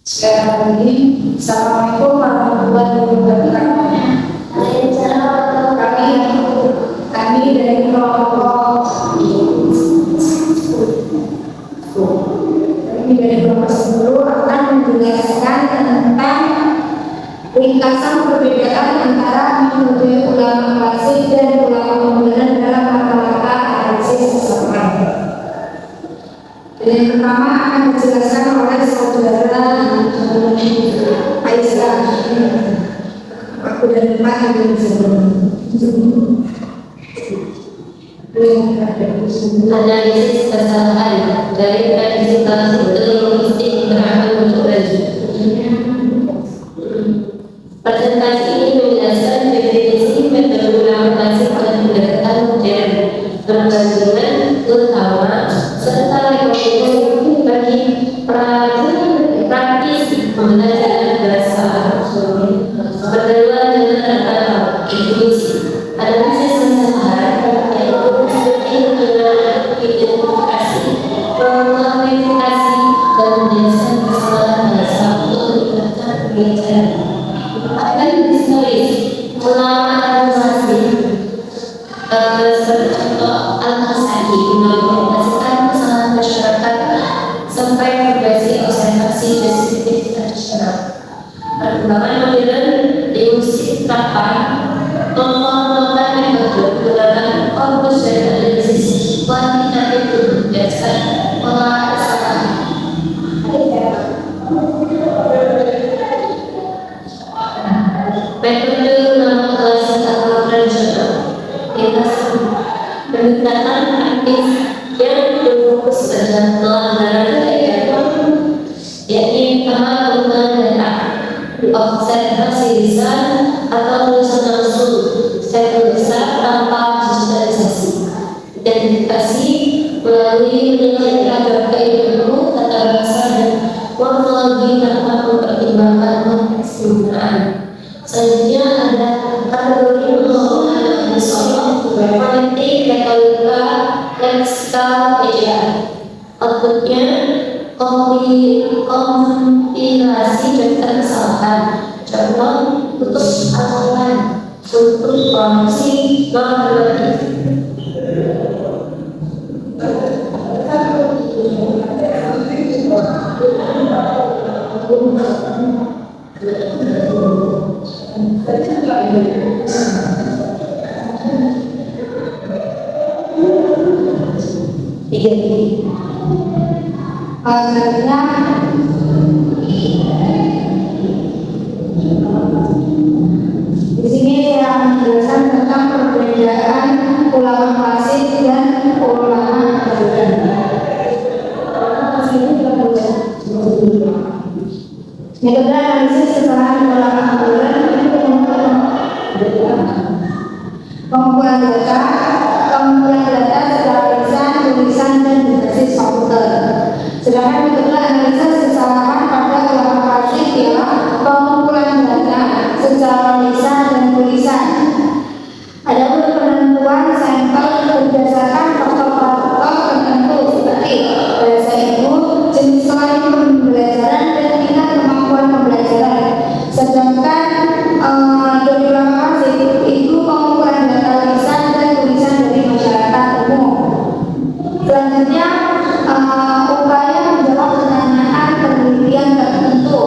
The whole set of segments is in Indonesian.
Sekali lagi, Assalamualaikum warahmatullahi wabarakatuh. Kami dari kelompok 10 akan menjelaskan tentang ringkasan perbedaan antara metode ulama klasik dan ulama modern dalam rata-rata analisis seseorang. Yang pertama akan dijelaskan oleh saudara Aisyah. Aku dari depan analisis kesalahan dari tradisi klasik ke logistik gerakan untuk baju. Presentasi ini menjelaskan definisi metode ulama klasik dan pendekatan modern, perbandingan utama serta rekomendasi bagi praktisi pembelajaran bahasa Arab. Pertemuan dengan kata definisi analisis kesalahan identifikasi, klarifikasi, dan menjelaskan kesalahan bahasa untuk meningkatkan pembelajaran. Akan ditulis ulama analisasi seperti contoh Al-Hasani mengoperasikan kesalahan masyarakat sampai berbasis observasi deskriptif tradisional. Perkembangan modern diusik kapan menggunakan metode menggunakan korpus dan analisis kuantitatif untuk berdasarkan pola kesalahan. Metode ulama klasik atau tradisional pendekatan aktif yang berfokus pada pelanggaran kegiatan, yakni pertama penggunaan data, observasi lisan atau tulisan langsung, step besar tanpa digitalisasi, identifikasi melalui penyelesaian berbagai ilmu tata bahasa dan morfologi tanpa mempertimbangkan konteks penggunaan. Selanjutnya ada kategori menghubungkan fonetik, retorika, leksikal, ejaan. Outputnya kompilasi daftar kesalahan. Contoh untuk alasan untuk promosi normatif. Di sini saya menjelaskan tentang perbedaan ulama klasik dan ulama modern. Metode analisis kesalahan ulama modern itu pengumpulan data secara lisan, tulisan, dan berbasis komputer. Sedangkan metode analisa kesalahan pada ulama klasik ialah pengumpulan data secara lisan dan tulisan. Adapun penentuan sampel berdasarkan faktor-faktor tertentu seperti bahasa ibu, jenis lain pembelajaran, dan tingkat kemampuan pembelajaran. Sedangkan dari ulama klasik itu pengumpulan data lisan dan tulisan dari masyarakat umum. Selanjutnya upaya menjawab pertanyaan penelitian tertentu.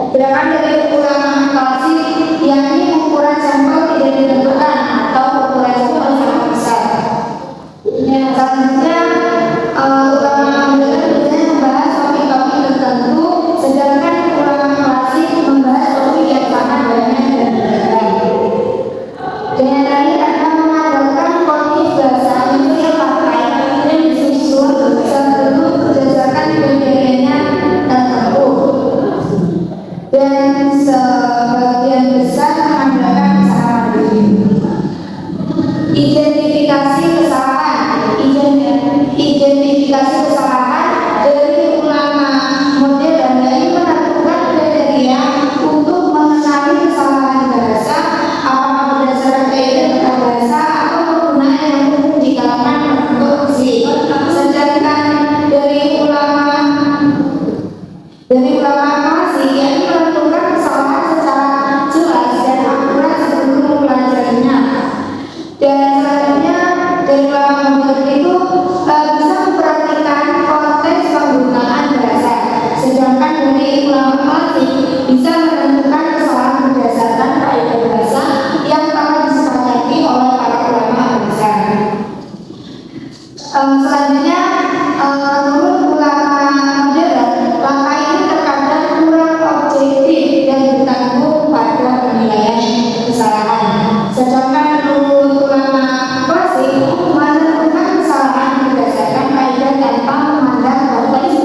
Sedangkan dari ulama klasik yakni ukuran sampel tidak ditentukan atau ukuran sampel sangat besar. Selanjutnya ulama modern biasanya membahas topik-topik tertentu, sedangkan ulama klasik membahas topik yang sangat banyak dan beragam. Dan yang terakhir adalah mengandalkan kognitif bahasa yang pakai dan disusun tertentu berdasarkan kriterianya tertentu. Dan sebagian besar mengandalkan kesalahan. Identifikasi kesalahan. Selanjutnya, menurut ulama modern, langkah ini terkadang kurang objektif dan bertanggung pada penilaian kesalahan. Sedangkan menurut ulama klasik, menentukan kesalahan berdasarkan kaidah tanpa memandang konteks.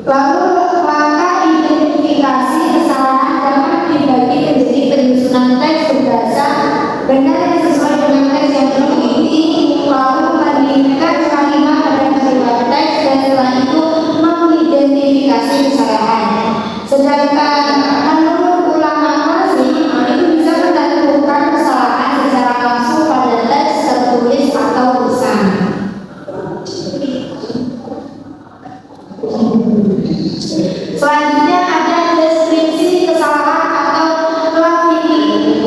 Lalu langkah identifikasi kesalahan dapat dibagi menjadi penyusunan teks berbahasa benar yang sesuai dengan teks yang terpilih, lalu meningkat kalimat pada kalimat teks, dan setelah itu mengidentifikasi kesalahan. Sedangkan menurut ulama klasik itu bisa menentukan kesalahan secara langsung pada teks tertulis atau lisan. Selanjutnya ada deskripsi kesalahan atau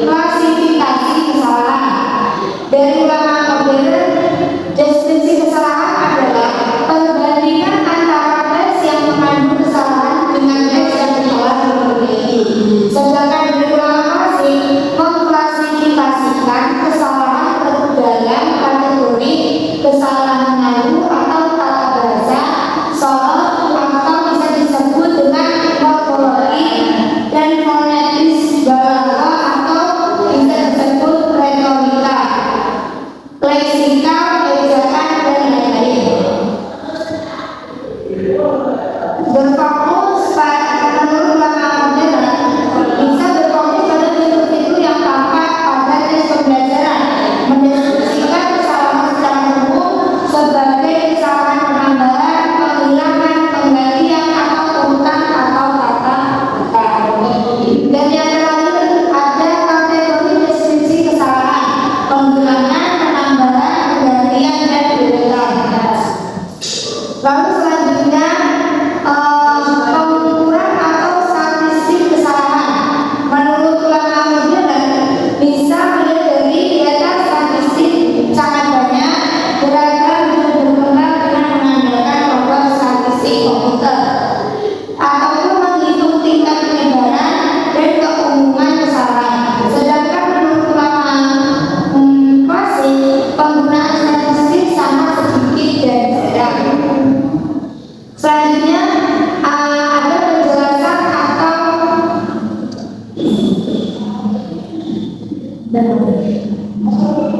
klasifikasi kesalahan. Dari ulama modern, deskripsi kesalahan adalah perbandingan antara teks yang mengandung kesalahan dengan teks yang telah diperbaiki. Sedangkan dari ulama klasik mengklasifikasikan kesalahan ke dalam kategori kesalahan nahwu atau tata bahasa, soal atau bisa disebut dengan morfologi dan fonetis balaghah atau bisa disebut retorika, leksikal, ejakan, dan lain-lain. Berfokus pada menurut ulama modern bisa berfokus pada titik-titik yang tampak pada tes pembelajaran, mendeskripsikan kesalahan secara umum sebagai kesalahan penambahan, penghilangan, penggantian, atau urutan atau kata. Dan yang terakhir ada kategori deskripsi kesalahan, penghilangan, penambahan, penggantian, dan urutan. Lalu selanjutnya pengukuran atau statistik kesalahan. Menurut ulama modern bisa melihat dari data statistik sangat banyak, beragam, dan berkembang dengan mengandalkan program statistik komputer ataupun menghitung tingkat penyebaran dan keumuman kesalahan. Sedangkan menurut ulama klasik, penggunaan statistik sangat sedikit dan jarang. Selanjutnya ada penjelasan atau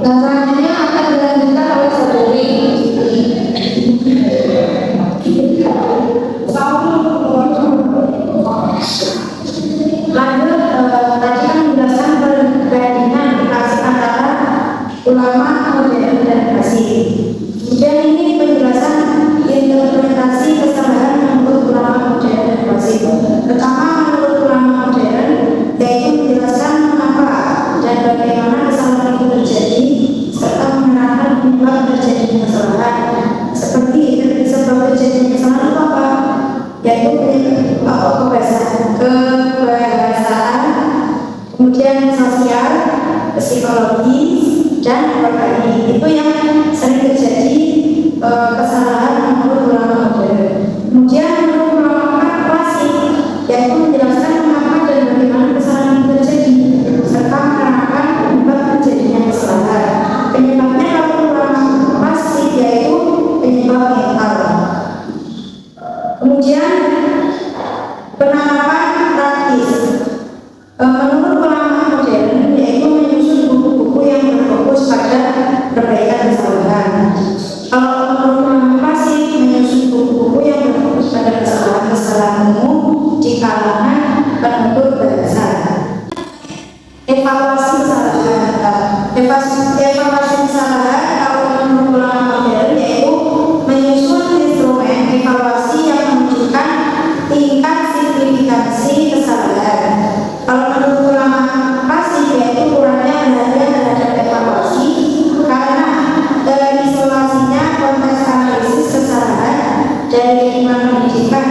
selanjutnya akan dilanjutkan oleh saudari. Lanjut, tadi kan menjelaskan perbandingan klasik antara ulama modern dan klasik. Kemudian ini penjelasan interpretasi kesalahan menurut ulama modern dan klasik. Pertama, menurut ulama modern yaitu menjelaskan mengapa dan bagaimana kesalahan itu terjadi serta menerangkan penyebab terjadinya kesalahan. Seperti sebab terjadinya kesalahan itu apa? Yaitu kebahasaan, kemudian sosial, psikologis, dan organik. Itu yang sering terjadi kesalahan menurut ulama modern. Kemudian menurut ulama klasik yaitu menjelaskan mengapa dan bagaimana kesalahan itu terjadi serta menerangkan penyebab terjadinya kesalahan. Penyebabnya kalau ulama klasik yaitu penyebab mental. Kemudian penerapan praktis. Menurut ulama modern yaitu menyusun buku-buku yang berfokus pada perbaikan kesalahan. Kalau menurut ulama klasik menyusun buku-buku yang berfokus pada kesalahan umum di kalangan penutur bahasa. Evaluasi kesalahan kalau menurut ulama modern yaitu menyusun instrumen evaluasi yang menunjukkan tingkat signifikansi kesalahan. Kalau menurut ulama klasik yaitu kurangnya perhatian terhadap evaluasi karena terisolasinya konteks analisis kesalahan dari lingkungan pendidikan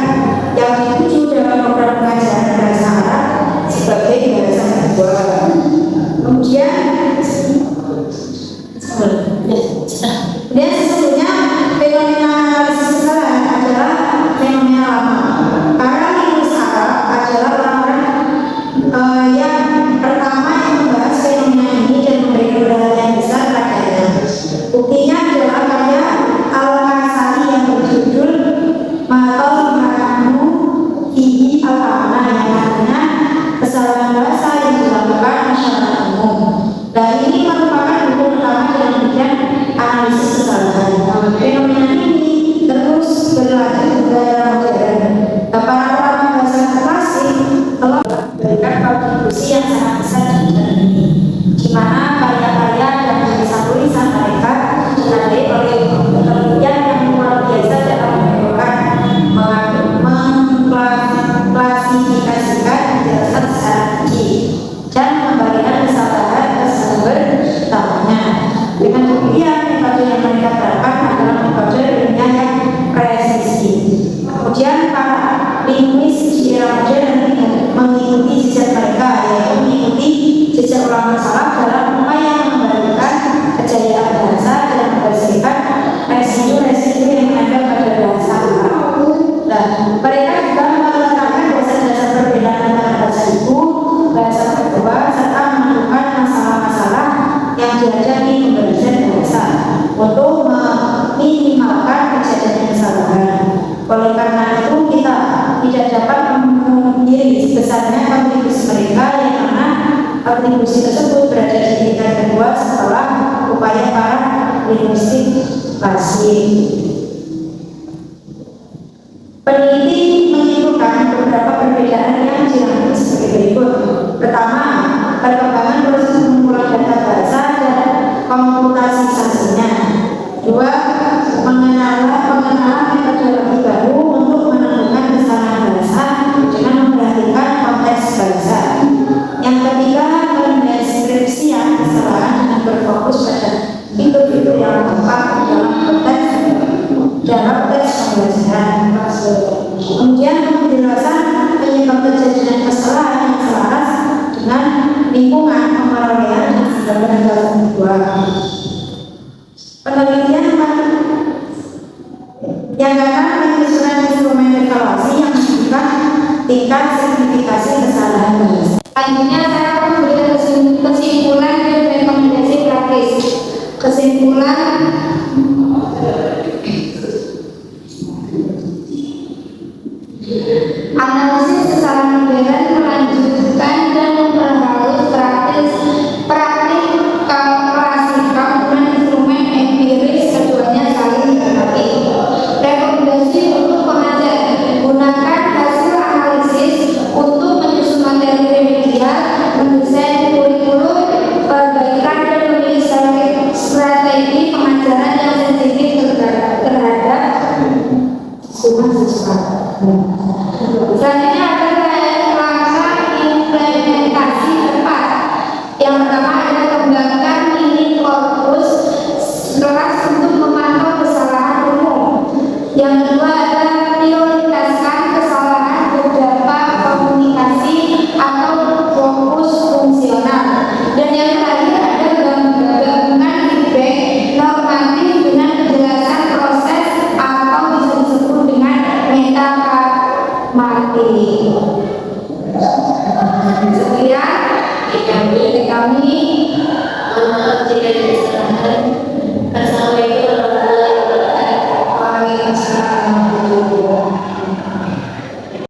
yang dituju dalam program pengajaran bahasa Arab sebagai bahasa kedua. Kemudian sesungguhnya fenomena analisis kesalahan adalah fenomena lama. Para linguis Arab adalah orang-orang yang pertama yang membahas fenomena ini dan memberikan perhatian besar padanya. kemudian metode yang mereka terapkan adalah metode ilmiah yang presisi. Kemudian para linguis di era modern mengikuti jejak mereka, yaitu mengikuti jejak ulama salaf dalam upaya mengembalikan kejayaan bahasa dan membersihkan residu-residu yang ada pada bahasa Arab. Nah, mereka juga meletakkan dasar-dasar perbedaan antara bahasa ibu, bahasa kedua, serta menentukan masalah-masalah yang dihadapi pembelajaran bahasa untuk meminimalkan kejadian kesalahan. Oleh karena itu kita tidak dapat memungkiri sebesarnya kontribusi mereka, yang mana kontribusi tersebut berada di tingkat kedua setelah upaya para linguistik klasik. Peneliti menyimpulkan beberapa perbedaan yang dinamik sebagai berikut. Pertama, perkembangan proses pengumpulan data bahasa dan komputasisasinya. Dua, pengenalan metodologi baru untuk menentukan kesalahan bahasa dengan memperhatikan konteks bahasa. Yang ketiga, mendeskripsikan kesalahan dengan berfokus pada fitur-fitur yang tepat dalam teks pembelajaran. Kemudian penjelasan penyebab terjadinya kesalahan yang selaras dengan lingkungan pemrolehan dan sumber dalam kedua. Penelitian yang akan menyusun instrumen evaluasi yang menunjukkan tingkat signifikasi kesalahan bahasa. Selanjutnya saya akan memberikan kesimpulan dan rekomendasi praktis. Kesimpulan